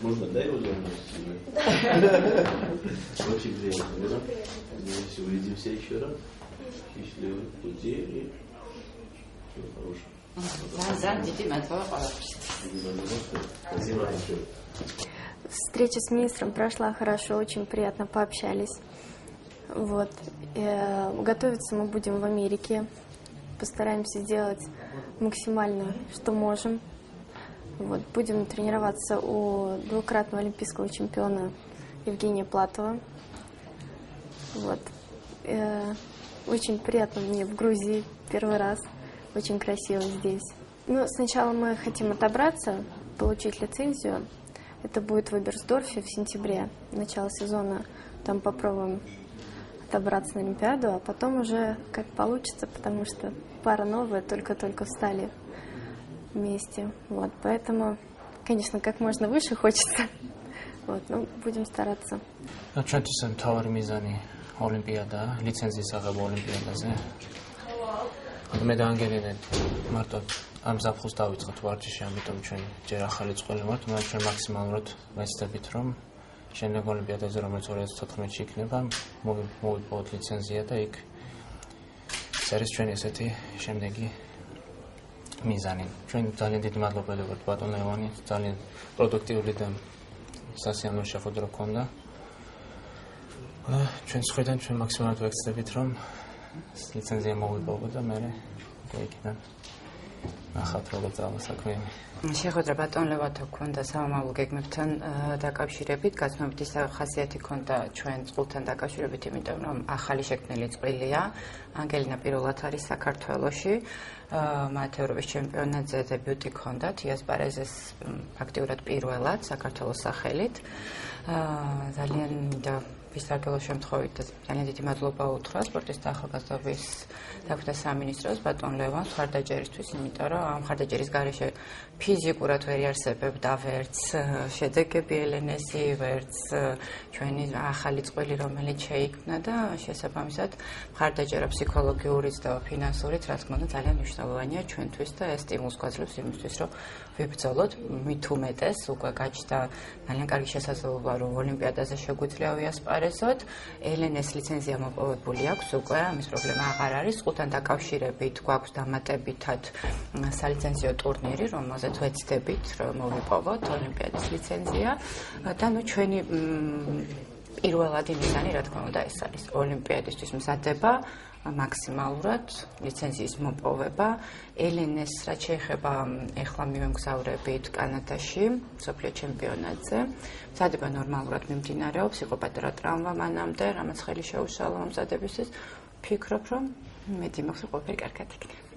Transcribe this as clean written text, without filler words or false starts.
Можно, да, его очень приятно, да? Увидимся еще раз. Счастливых путей и всего хорошего. Спасибо большое. Встреча с министром прошла хорошо, очень приятно пообщались. Вот. Готовиться мы будем в Америке. Постараемся сделать максимально, что можем. Вот. Будем тренироваться у двукратного олимпийского чемпиона Евгения Платова. Вот. Очень приятно мне в Грузии первый раз. Очень красиво здесь. Ну, сначала мы хотим отобраться, получить лицензию. Это будет в Эберсдорфе в сентябре, начало сезона. Там попробуем отобраться на Олимпиаду, а потом уже как получится, потому что пара новая, только-только встали вместе. Вот, поэтому, конечно, как можно выше хочется. Вот, ну, будем стараться. Ჩვენთვის თავარი მიზანი ოლიმპიადა, ლიცენზიის აღება ოლიმპიადაზე. მე დაანგერინეთ მარტო ამ ზაფხულს დავიწყოთ ვარჯიში, ამიტომ ჩვენ ჯერ ახალი წყვილი ვართ, მაგრამ ჩვენ მაქსიმალურად ვეცდებით, რომ შემდეგ ოლიმპიადაზე, რომელიც 2014-ში იქნება, მოვიპოვოთ ლიცენზია და იქ ეს არის ჩვენი ესეთი შემდეგი მიზანი. ჩვენ ძალიან დიდი მადლობელი ვართ ბატონ ლევანი, ძალიან პროდუქტიული და სასიამოვნო შეხვედრა ჰქონდა. ჩვენ სხვიდან ჩვენ მაქსიმალურად ვეცდებით, რომ ლიცენზია მოვიპოვოთ და მე იქიდან ნახავთ როგორ წავა საქმე. შეხვედრა ბატონ ლევანთან ჰქონდა სამომავლო გეგმებთან დაკავშირებით, გაცნობითი ხასიათი ჰქონდა ჩვენ წყვილთან დაკავშირებით, იმიტომ რომ ახალი შექმნილი წყვილია. ანგელინა პირველად არის საქართველოში. მათ ევროპის ჩემპიონატზე დებიუტი ჰქონდათ, იასპარეზეს ფაქტიურად პირველად საქართველოს სახელით. ძალიან მინდა ვისარგებლო შემთხვევით ძალიან დიდი მადლობა უთხრა სპორტის და ახალგაზრდობის დაგხვდა სამინისტროს ბატონ ლევანს მხარდაჭერისთვის, იმიტომ რომ ამ მხარდაჭერის გარეშე ფიზიკურად ვერ იარსებებდა ვერც შედეგები ელენესი, ვერც ჩვენი ახალი წყვილი, რომელიც შეიქმნა და შესაბამისად მხარდაჭერა ფსიქოლოგიურიც და ფინანსურიც, რა თქმა უნდა, ძალიან მნიშვნელოვანია ჩვენთვის და ეს სტიმულს გვაძლევს იმისთვის, რომ ვიბრძოლოთ, მით უმეტეს უკვე გაჩნდა ძალიან კარგი შესაძლებლობა, რომ ოლიმპიადაზე შეგვიძლია ვიასპარეზოთ. ელენეს ლიცენზია მოპოვებული აქვს უკვე, ამის პრობლემა აღარ არის. წყვილთან დაკავშირებით გვაქვს დამატებითად სალიცენზიო ტურნირი, რომელზეც ვეცდებით, რომ მოვიპოვოთ ოლიმპიადის ლიცენზია და ნუ ჩვენი პირველადი მიზანი, რა თქმა უნდა, ეს არის ოლიმპიადისთვის მზადება, მაქსიმალურად ლიცენზიის მოპოვება. ელენეს რაც შეეხება ეხლა მივემგზავრებით კანადაში, მსოფლიო ჩემპიონატზე. მზადება ნორმალურად მიმდინარეობს, იყო პატარა ტრავმა მანამდე, რამაც ხელი შეუშალა მომზადებისთვის. ვფიქრობ, რომ მეტი მაქვს ყველაფერი კარგად იქნება.